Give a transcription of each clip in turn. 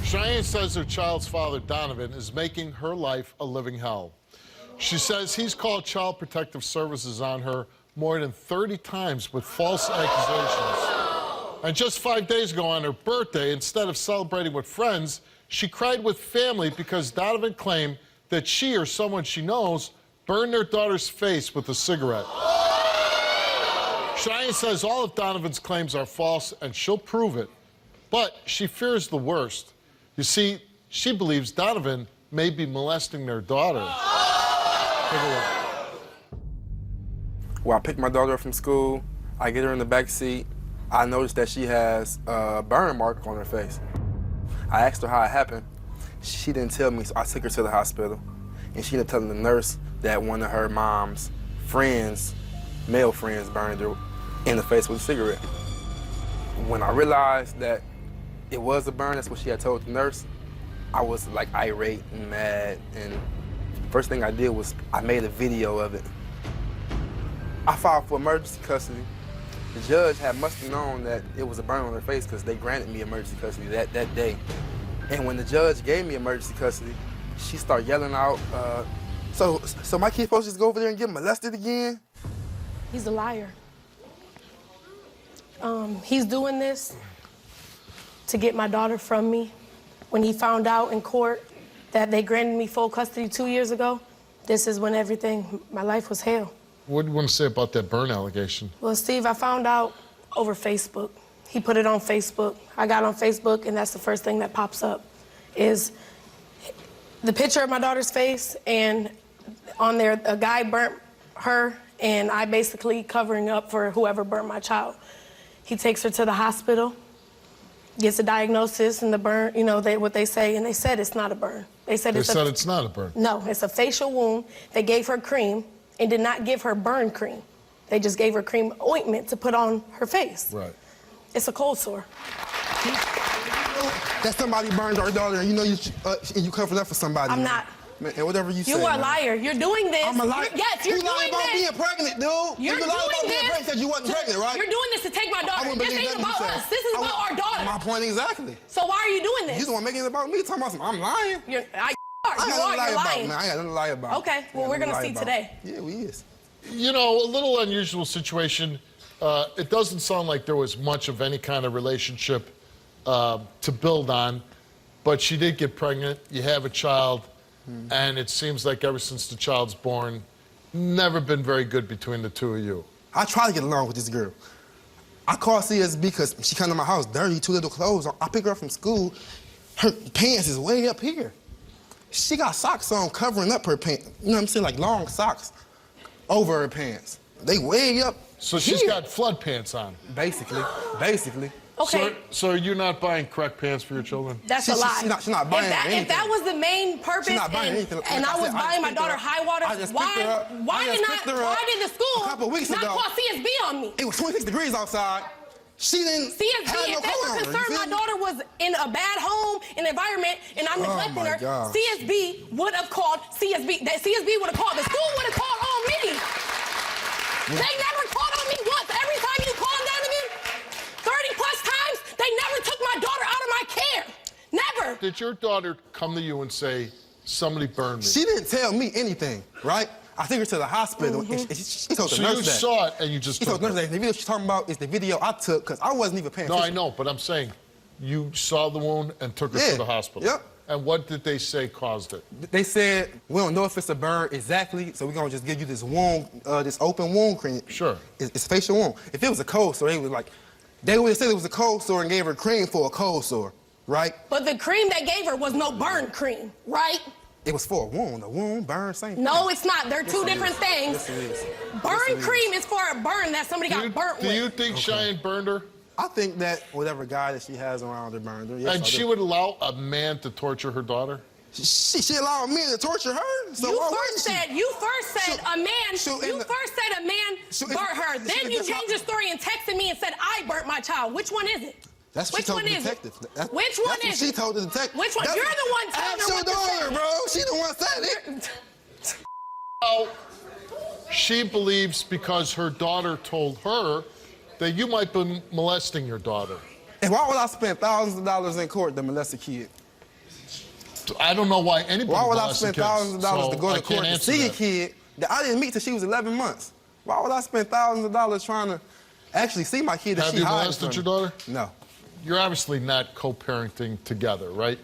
Cheyanne says her child's father, Donovan, is making her life a living hell. She says he's called Child Protective Services on her more than 30 times with false accusations. And just 5 days ago on her birthday, instead of celebrating with friends, she cried with family because Donovan claimed that she or someone she knows burned their daughter's face with a cigarette. Cheyanne says all of Donovan's claims are false and she'll prove it, but she fears the worst. You see, she believes Donovan may be molesting their daughter. Take a look. Well, I pick my daughter up from school, I get her in the back seat, I noticed that she has a burn mark on her face. I asked her how it happened. She didn't tell me, so I took her to the hospital. And she ended up telling the nurse that one of her mom's friends, male friends, burned her in the face with a cigarette. When I realized that it was a burn, that's what she had told the nurse, I was like irate and mad. And first thing I did was I made a video of it. I filed for emergency custody. The judge must have known that it was a burn on her face because they granted me emergency custody that day. And when the judge gave me emergency custody, she started yelling out, so my kid's supposed to just go over there and get molested again? He's a liar. He's doing this to get my daughter from me. When he found out in court that they granted me full custody 2 years ago, this is when my life was hell. What do you want to say about that burn allegation? Well, Steve, I found out over Facebook. He put it on Facebook. I got on Facebook, and that's the first thing that pops up, is the picture of my daughter's face, and on there, a guy burnt her, and I basically covering up for whoever burnt my child. He takes her to the hospital, gets a diagnosis, and the burn, you know, what they say, and they said it's not a burn. They said it's not a burn. No, it's a facial wound. They gave her cream and did not give her burn cream. They just gave her cream ointment to put on her face. Right. It's a cold sore. That somebody burned our daughter, and you know you covered up for somebody. I'm not. Man, and whatever you say. You are a liar. You're doing this. I'm a liar. Yes, you're doing this. You lied about being pregnant, dude. You're you lied about being pregnant because you wasn't pregnant, right? You're doing this to take my daughter. This ain't about us. This is about our daughter. My point exactly. So why are you doing this? You don't want to make it about me. Talking about some, I'm lying. You're lying. Man. I ain't got nothing to lie about. Okay, well, we're going to see today. Yeah, we is. You know, a little unusual situation. It doesn't sound like there was much of any kind of relationship to build on, but she did get pregnant. You have a child, and it seems like ever since the child's born, never been very good between the two of you. I try to get along with this girl. I call CSB because she come to my house dirty, too little clothes. I pick her up from school. Her pants is way up here. She got socks on covering up her pants. You know what I'm saying? Like long socks over her pants. They way up. So she's got flood pants on. Basically. Okay. So you're not buying correct pants for your children? That's a lie. She's not buying anything. If that was the main purpose, and I was buying my daughter high water, why did the school not call CSB on me? It was 26 degrees outside. She didn't have no if they were concerned my daughter was in a bad home, an environment, and I'm neglecting her, CSB would have called CSB. CSB would have called. The school would have called on me. They never called on me once. Every time you called Donovan, 30 plus times, they never took my daughter out of my care. Never. Did your daughter come to you and say, somebody burned me? She didn't tell me anything, right? I took her to the hospital, and she told the nurse that. So you saw it, and you just took her. The video she's talking about is the video I took, because I wasn't even paying attention. No, I know, but I'm saying you saw the wound and took her to the hospital. Yep. And what did they say caused it? They said, we don't know if it's a burn exactly, so we're going to just give you this wound, this open wound cream. Sure. It's facial wound. If it was a cold sore, they would have said it was a cold sore and gave her cream for a cold sore, right? But the cream they gave her was no burn cream, right? It was for a wound, burn, same thing. No, it's not. They're two different things. Yes, it is. Burn cream is for a burn that somebody got burnt with. Do you think Cheyanne burned her? I think that whatever guy that she has around her burned her. Yes, and she would allow a man to torture her daughter? She allowed men to torture her? So you first said a man burnt her. Then you changed the story and texted me and said I burnt my child. Which one is it? That's what she told the detective. Which one is it? She told the detective. Which one? You're the one telling her what to say. Ask your daughter, bro. She the one said it. Oh, she believes because her daughter told her that you might be molesting your daughter. And why would I spend thousands of dollars in court to molest a kid? I don't know why anybody Why would I molests spend kids, thousands of dollars so to go I to court can't to answer see a that. kid that I didn't meet till she was 11 months? Why would I spend thousands of dollars trying to actually see my kid that Have she you hides molested from your me? daughter? No. You're obviously not co-parenting together, right?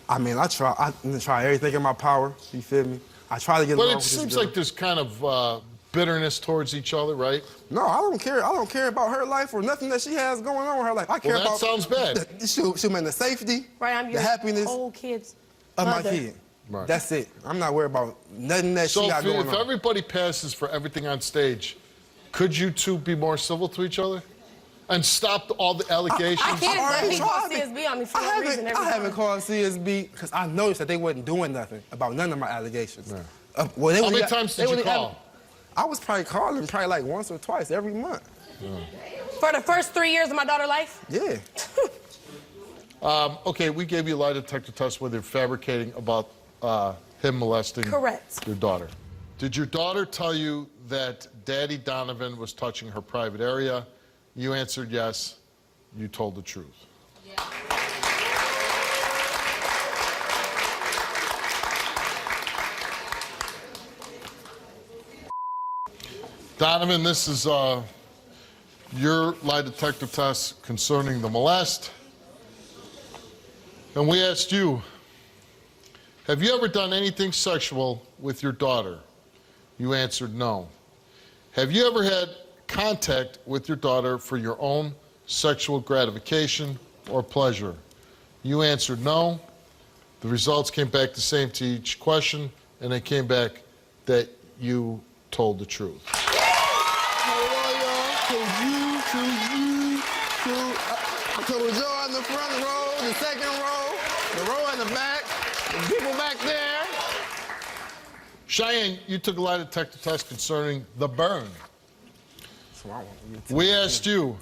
I mean, I try everything in my power, you feel me? I try to get But along it with this seems girl. like there's kind of bitterness towards each other, right? No, I don't care. I don't care about her life or nothing that she has going on with her life. I care Well, that about sounds bad. She'll mean the safety, Right, I'm the your happiness whole kid's of my mother. kid. Right. That's it. I'm not worried about nothing that So she got going if on. everybody passes for everything on stage, could you two be more civil to each other? And stop all the allegations? I can't already let me call tried it. CSB on me for no reason every I haven't time. called CSB because I noticed that they wasn't doing nothing about none of my allegations. Yeah. Well, How many times did you call? I was probably calling like once or twice every month. For the first 3 years of my daughter's life? Yeah. Okay, we gave you a lie detector test where they're fabricating about him molesting Correct. your daughter. Did your daughter tell you that Daddy Donovan was touching her private area? You answered yes. You told the truth. Donovan, this is your lie detector test concerning the molest. And we asked you, have you ever done anything sexual with your daughter? You answered no. Have you ever had contact with your daughter for your own sexual gratification or pleasure? You answered no. The results came back the same to each question, and they came back that you told the truth. To the jaw in the front row, the second row, the row in the back, the people back there. Cheyanne, you took a lie detector test concerning the burn. We asked you,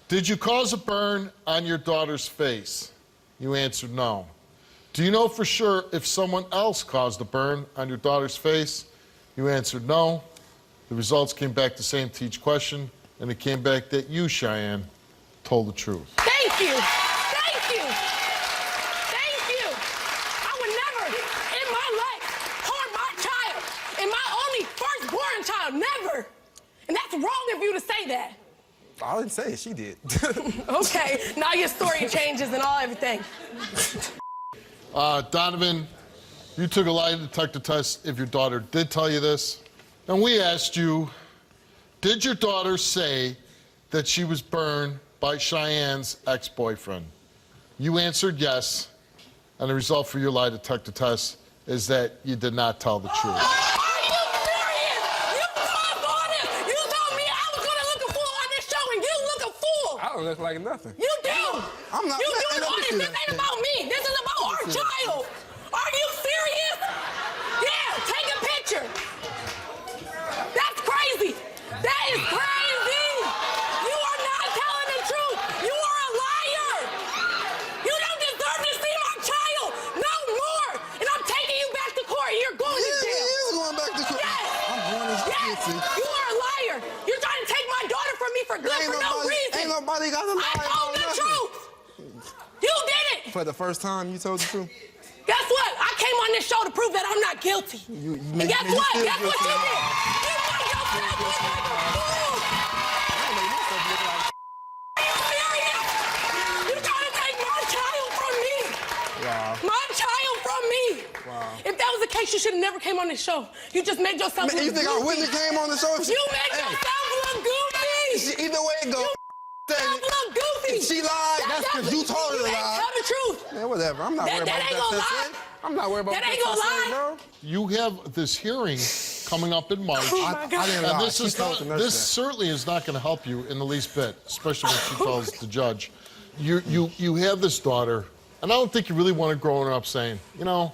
did you cause a burn on your daughter's face? You answered no. Do you know for sure if someone else caused a burn on your daughter's face? You answered no. The results came back the same to each question, and it came back that you, Cheyanne, told the truth. Thank you. Thank you. Thank you. I would never in my life harm my child and my only firstborn child. Never. And that's wrong of you to say that. I didn't say it, she did. Okay, now your story changes and everything. Donovan, you took a lie detector test if your daughter did tell you this. And we asked you, did your daughter say that she was burned by Cheyanne's ex-boyfriend? You answered yes, and the result for your lie detector test is that you did not tell the truth. Are you serious? You told on it. You told me I was gonna look a fool on this show, and you look a fool. I don't look like nothing. You do. I'm not- You man, doing all this. This ain't about me. This is about our child. Are you serious? Yeah, take a picture. That's crazy. That is crazy. You are not telling the truth. You are a liar. You don't deserve to see my child no more. And I'm taking you back to court. You're going to Yeah, jail. he is going back to court. Yes. I'm going to jail. Yes. You are a liar. You're trying to take my daughter from me for good for no reason. Ain't nobody got to lie I told about the nothing. truth. You did it. For the first time, you told the truth? Guess what? I came on this show to prove that I'm not guilty. And guess you what? still Guess what you guilty. did? You put yourself in like a fool. Are you serious? You trying to take my child from me. Wow. My child from me. Wow. If that was the case, you should have never came on this show. You just made yourself Man, look you think I goofy. wouldn't have came on the show if she... You made yourself look goofy. Either way it go. Yourself look goofy. If she lied, that's because you told her to lie. Tell the truth. Man, whatever. I'm not That- worried that about ain't gonna that. lie. I'm not worried about That that. ain't gonna lie. Bro. You have this hearing coming up in March. Oh my God. I didn't And lie. this She is told not, the nurse this that. certainly is not going to help you in the least bit, especially when she tells the judge. You have this daughter, and I don't think you really want to grow her up saying, you know,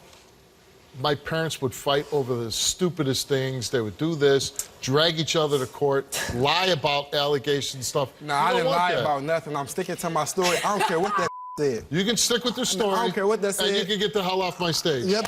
my parents would fight over the stupidest things. They would do this, drag each other to court, lie about allegations stuff. Nah, You I don't didn't want lie that. about nothing. I'm sticking to my story. I don't care what that said. You can stick with your story. I don't care what that And you said. can get the hell off my stage. Yep.